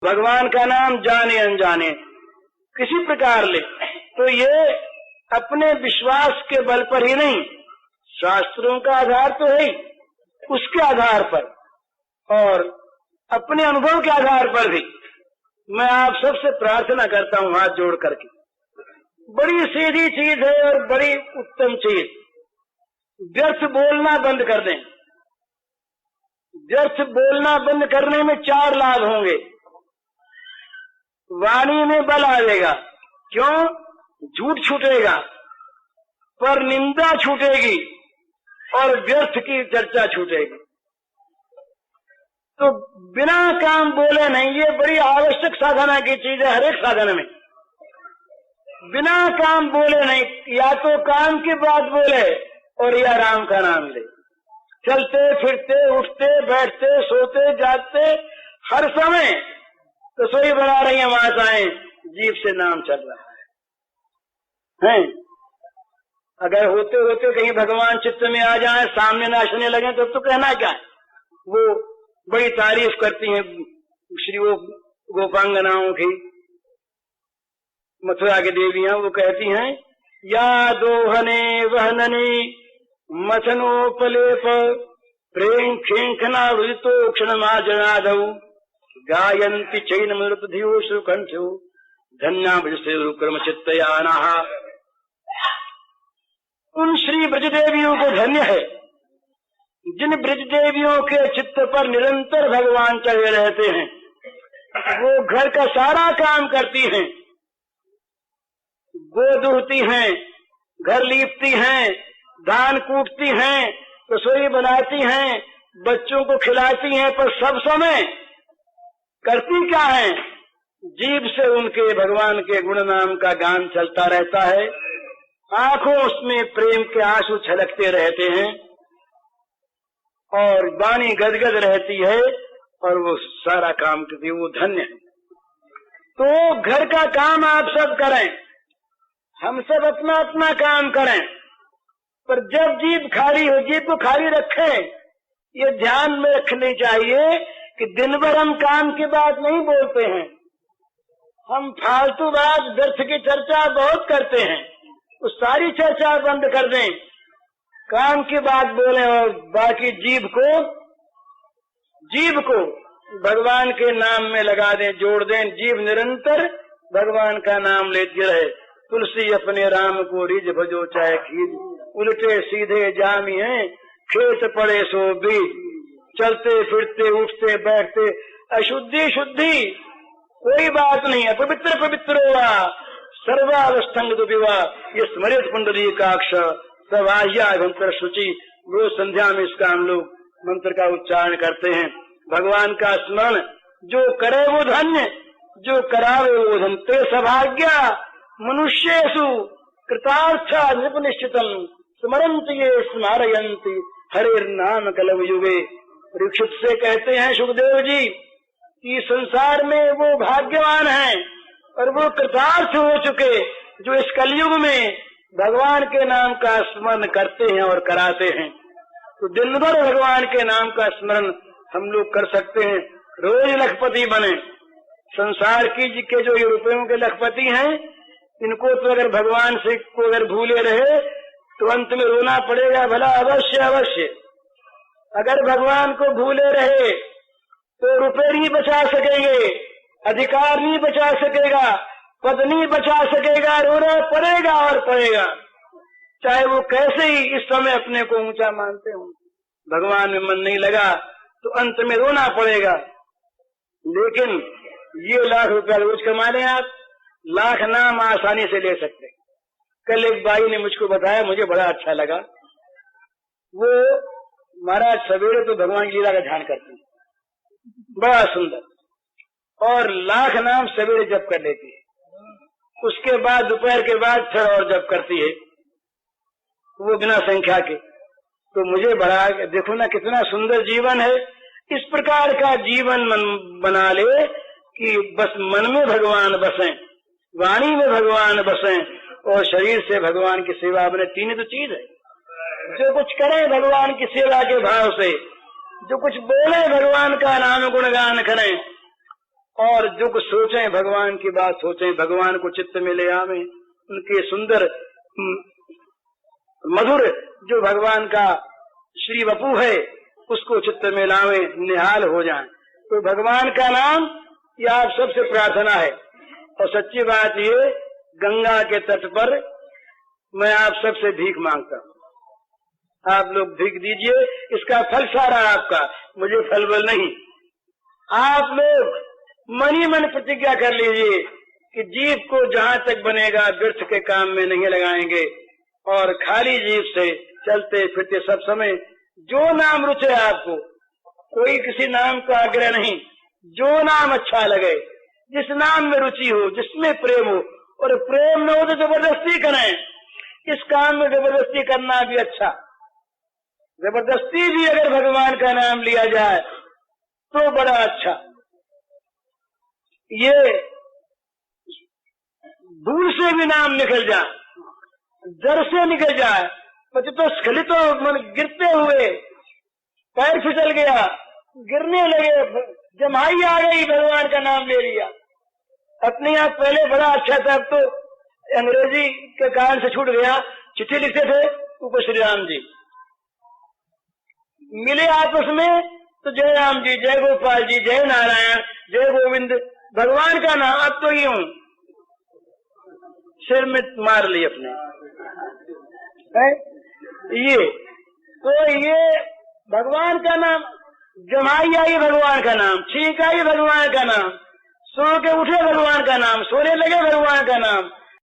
भगवान का नाम जाने अनजाने किसी प्रकार ले, तो ये अपने विश्वास के बल पर ही नहीं, शास्त्रों का आधार तो है ही, उसके आधार पर और अपने अनुभव के आधार पर भी मैं आप सबसे प्रार्थना करता हूं हाथ जोड़ करके। बड़ी सीधी चीज है और बड़ी उत्तम चीज। व्यर्थ बोलना बंद कर दें। व्यर्थ बोलना बंद करने में 4 लाभ होंगे। वाणी में बल आएगा, क्यों? झूठ छूटेगा, पर निंदा छूटेगी और व्यर्थ की चर्चा छूटेगी। तो बिना काम बोले नहीं, ये बड़ी आवश्यक साधना की चीज है। हर एक साधन में बिना काम बोले नहीं, या तो काम की बात बोले और या राम का नाम ले। चलते फिरते, उठते बैठते, सोते जागते, हर समय रसोई बना रही है माताएं, जीभ से नाम चल रहा है। अगर होते होते कहीं भगवान चित्त में आ जाए, सामने नाचने लगे, तो कहना क्या है? वो बड़ी तारीफ करती हैं श्री वो गोपांगनाओं की, मथुरा की देवियां। वो कहती हैं, या दोहने वहनने मथनोपलेप प्रेम खेंखना रुदितो क्षणमाजनादौ गायन्ति चैनमृतधियो सुकंठ्यो धन्या ब्रजसे रुक्रम चित्तयानाः। उन श्री ब्रजदेवियों को धन्य है जिन ब्रजदेवियों के चित्त पर निरंतर भगवान चढ़े रहते हैं। वो घर का सारा काम करती हैं, गो दूहती हैं, घर लीपती हैं, धान कूटती हैं, रसोई बनाती हैं, बच्चों को खिलाती हैं, पर सब समय करती क्या है? जीभ से उनके भगवान के गुण नाम का गान चलता रहता है। आंखों उसमें प्रेम के आंसू छलकते रहते हैं और वाणी गदगद रहती है और वो सारा काम करती है। वो धन्य है। तो घर का काम आप सब करें, हम सब अपना अपना काम करें, पर जब जीभ खाली हो, जीभ को खाली रखें। ये ध्यान में रखनी चाहिए कि दिन भर हम काम की बात नहीं बोलते हैं, हम फालतू बात, व्यर्थ की चर्चा बहुत करते हैं। उस सारी चर्चा बंद कर दें, काम की बात बोलें और बाकी जीभ को भगवान के नाम में लगा दें, जोड़ दें। जीभ निरंतर भगवान का नाम लेती रहे। तुलसी अपने राम को रिझ भजो चाहे खीर, उल्टे सीधे जामी है खेत पड़े सो बीज। चलते फिरते उठते बैठते अशुद्धि शुद्धि कोई बात नहीं है। पवित्र पवित्र हुआ सर्वावस्थंग दुविवा, ये स्मृत पुंडरीकाक्ष सवाह्याभ्यंतर शुचि। रोज संध्या में इसका हम लोग मंत्र का उच्चारण करते हैं। भगवान का स्मरण जो करे वो धन्य, जो करावे वो धन्य। ते सभाग्या मनुष्येषु कृतार्था निपुनिश्चितम स्मरन्ति ये स्मारयन्ति हरेर नाम कलव युगे। परीक्षित से कहते हैं सुखदेव जी कि संसार में वो भाग्यवान हैं और वो कृतार्थ हो चुके जो इस कलयुग में भगवान के नाम का स्मरण करते हैं और कराते हैं। तो दिन भर भगवान के नाम का स्मरण हम लोग कर सकते हैं। रोज लखपति बने। संसार की के जो रुपयों के लखपति हैं, इनको तो अगर भगवान से को अगर भूले रहे तो अंत में रोना पड़ेगा भला, अवश्य अवश्य। अगर भगवान को भूले रहे तो रुपये नहीं बचा सकेंगे, अधिकार नहीं बचा सकेगा, पद नहीं बचा सकेगा, रोना पड़ेगा और पड़ेगा, चाहे वो कैसे ही इस समय अपने को ऊंचा मानते हो। भगवान में मन नहीं लगा तो अंत में रोना पड़ेगा। लेकिन ये लाख रुपया रोज कमा लें आप, लाख नाम आसानी से ले सकते। कल एक बाई ने मुझको बताया, मुझे बड़ा अच्छा लगा। वो महाराज सवेरे तो भगवान की लीला का ध्यान करती है, बड़ा सुंदर, और लाख नाम सवेरे जप कर लेती है। उसके बाद दोपहर के बाद फिर और जप करती है, वो बिना संख्या के। तो मुझे बड़ा, देखो ना कितना सुंदर जीवन है। इस प्रकार का जीवन मन बना ले कि बस मन में भगवान बसें, वाणी में भगवान बसें और शरीर से भगवान की सेवा बने। तीन ही तो चीज है। जो कुछ करें भगवान की सेवा के भाव से, जो कुछ बोले भगवान का नाम गुणगान करें और जो कुछ सोचें भगवान की बात सोचें, भगवान को चित्त में ले आवें, उनके सुंदर मधुर जो भगवान का श्री वपु है उसको चित्त में लावें, निहाल हो जाएं। तो भगवान का नाम ये आप सबसे प्रार्थना है। और सच्ची बात ये, गंगा के तट पर मैं आप सबसे भीख मांगता हूँ, आप लोग भीख दीजिए, इसका फल सारा आपका, मुझे फल बल नहीं। आप लोग मन ही मन प्रतिज्ञा कर लीजिए कि जीव को जहाँ तक बनेगा व्यर्थ के काम में नहीं लगाएंगे, और खाली जीव से चलते फिरते सब समय जो नाम रुचे आपको, कोई किसी नाम का आग्रह नहीं, जो नाम अच्छा लगे, जिस नाम में रुचि हो, जिसमें प्रेम हो, और प्रेम न हो तो जबरदस्ती करें। इस काम में जबरदस्ती करना भी अच्छा, जबरदस्ती भी अगर भगवान का नाम लिया जाए तो बड़ा अच्छा। ये दूर से भी नाम निकल जाए, जड़ से निकल जाए, तो स्खलित मन गिरते हुए पैर फिसल गया, गिरने लगे, जमाई आ गई, भगवान का नाम ले लिया। अपने आप पहले बड़ा अच्छा था, अब तो अंग्रेजी के कारण से छूट गया। चिट्ठी लिखते थे ऊपर श्री राम जी, मिले आपस में तो जय राम जी, जय गोपाल जी, जय नारायण, जय गोविंद, भगवान का नाम। अब तो यूं सिर में मार ली अपने है? ये भगवान का नाम, जमाई आई भगवान का नाम, छींक आई भगवान का नाम, सो के उठे भगवान का नाम, सोने लगे भगवान का नाम,